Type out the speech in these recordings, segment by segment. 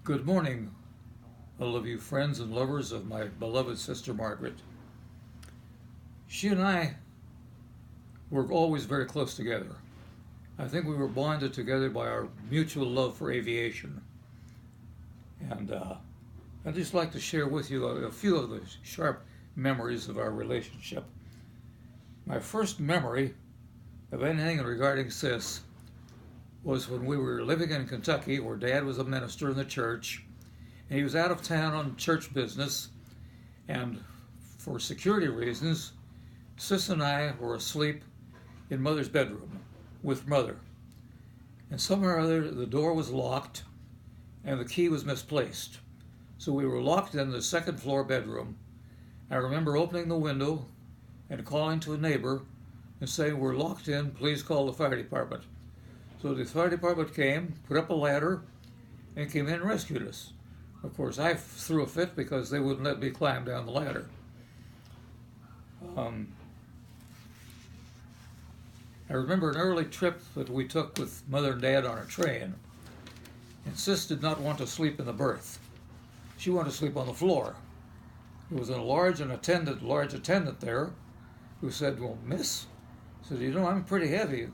Good morning, all of you friends and lovers of my beloved sister Margaret. She and I were always very close together. I think we were bonded together by our mutual love for aviation. And I'd just like to share with you a few of the sharp memories of our relationship. My first memory of anything regarding Sis was when we were living in Kentucky, where Dad was a minister in the church, and he was out of town on church business, and for security reasons, Sis and I were asleep in Mother's bedroom with Mother. And somehow or other, the door was locked, and the key was misplaced. So we were locked in the second floor bedroom. I remember opening the window and calling to a neighbor and saying, "We're locked in, please call the fire department." So the fire department came, put up a ladder, and came in and rescued us. Of course, I threw a fit because they wouldn't let me climb down the ladder. I remember an early trip that we took with Mother and Dad on a train, and Sis did not want to sleep in the berth. She wanted to sleep on the floor. There was a large attendant there who said, "Well, miss," said, "you know, I'm pretty heavy,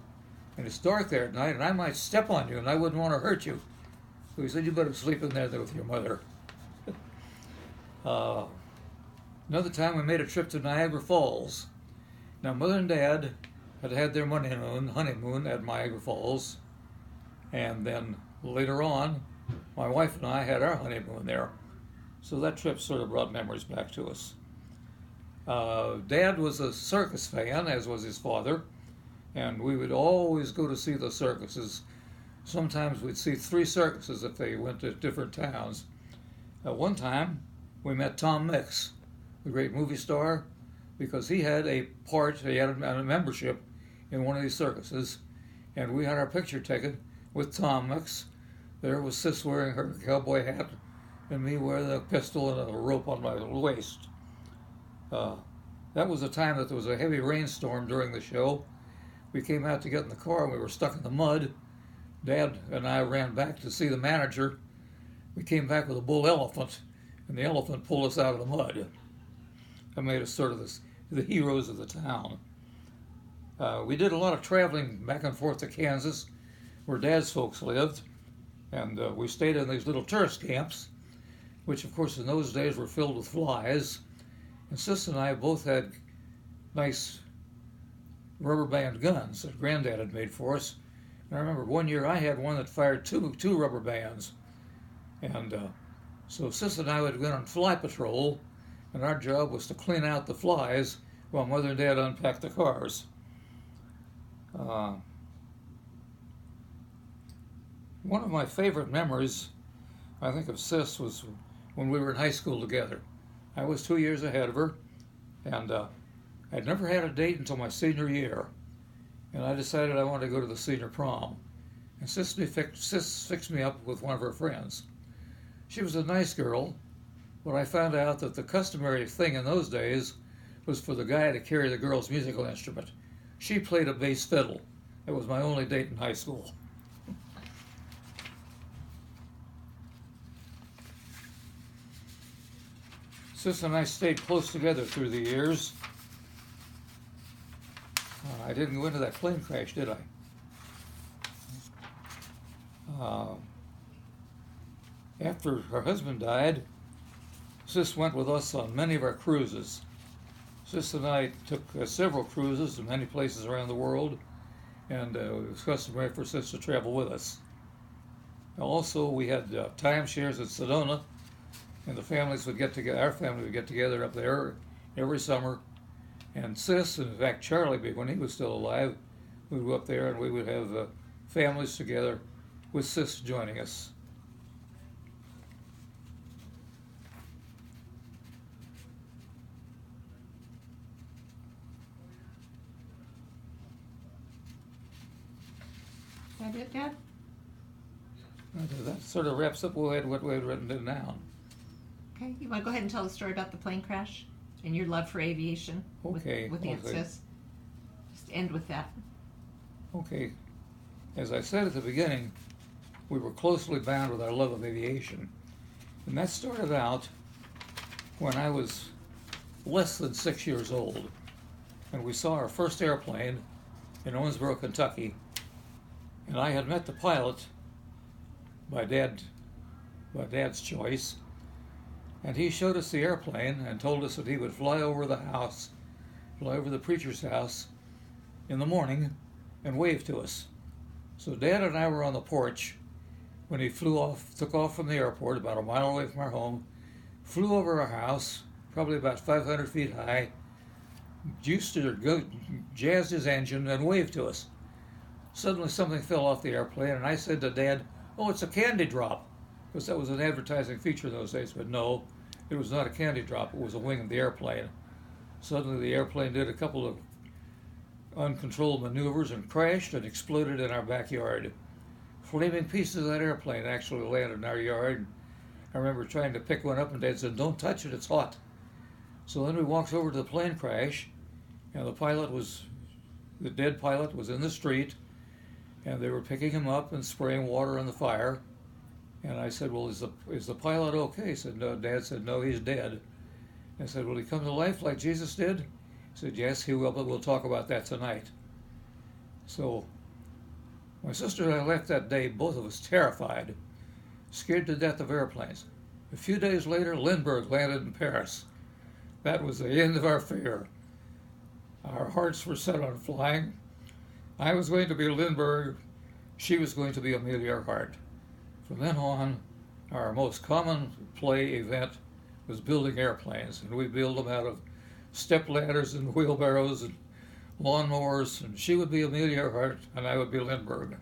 and it's dark there at night, and I might step on you, and I wouldn't want to hurt you." So he said, "You better sleep in there with your mother." Another time we made a trip to Niagara Falls. Now, Mother and Dad had had their honeymoon at Niagara Falls, and then later on, my wife and I had our honeymoon there. So that trip sort of brought memories back to us. Dad was a circus fan, as was his father, and we would always go to see the circuses. Sometimes we'd see 3 circuses if they went to different towns. One time, we met Tom Mix, the great movie star, because he had a membership in one of these circuses, and we had our picture taken with Tom Mix. There was Sis wearing her cowboy hat, and me wearing a pistol and a rope on my waist. That was the time that there was a heavy rainstorm during the show. We came out to get in the car, and we were stuck in the mud. Dad and I ran back to see the manager. We came back with a bull elephant, and the elephant pulled us out of the mud. That made us sort of the heroes of the town. We did a lot of traveling back and forth to Kansas, where Dad's folks lived, and we stayed in these little tourist camps, which of course in those days were filled with flies. And Sis and I both had nice rubber band guns that Granddad had made for us. And I remember one year I had one that fired two rubber bands. And so Sis and I would go on fly patrol, and our job was to clean out the flies while Mother and Dad unpacked the cars. One of my favorite memories, I think, of Sis was when we were in high school together. I was 2 years ahead of her, and I'd never had a date until my senior year, and I decided I wanted to go to the senior prom. And Sis fixed me up with one of her friends. She was a nice girl, but I found out that the customary thing in those days was for the guy to carry the girl's musical instrument. She played a bass fiddle. It was my only date in high school. Sis and I stayed close together through the years. I didn't go into that plane crash, did I? After her husband died, Sis went with us on many of our cruises. Sis and I took several cruises to many places around the world, and it was customary for Sis to travel with us. Also, we had timeshares at Sedona, and our family would get together up there every summer. And Sis, and in fact Charlie, when he was still alive, we would go up there and we would have families together with Sis joining us. Is that it, Dad? That sort of wraps up what we had written down. Okay, you want to go ahead and tell the story about the plane crash and your love for aviation with Aunt Sis? Just end with that. Okay. As I said at the beginning, we were closely bound with our love of aviation. And that started out when I was less than 6 years old. And we saw our first airplane in Owensboro, Kentucky. And I had met the pilot, my dad's choice, and he showed us the airplane and told us that he would fly over the preacher's house in the morning and wave to us. So Dad and I were on the porch when he took off from the airport about a mile away from our home, flew over our house, probably about 500 feet high, jazzed his engine and waved to us. Suddenly something fell off the airplane, and I said to Dad, "Oh, it's a candy drop," because that was an advertising feature in those days. But no, it was not a candy drop. It was a wing of the airplane. Suddenly the airplane did a couple of uncontrolled maneuvers and crashed and exploded in our backyard. Flaming pieces of that airplane actually landed in our yard. I remember trying to pick one up, and Dad said, "Don't touch it, it's hot." So then we walked over to the plane crash, and the dead pilot was in the street, and they were picking him up and spraying water on the fire. And I said, "Well, is the pilot okay?" He said, "No." Dad said, "No, he's dead." I said, "Will he come to life like Jesus did?" He said, "Yes, he will, but we'll talk about that tonight." So my sister and I left that day, both of us terrified, scared to death of airplanes. A few days later, Lindbergh landed in Paris. That was the end of our fear. Our hearts were set on flying. I was going to be Lindbergh. She was going to be Amelia Earhart. From then on, our most common play event was building airplanes, and we built them out of step ladders and wheelbarrows and lawnmowers, and she would be Amelia Earhart, and I would be Lindbergh.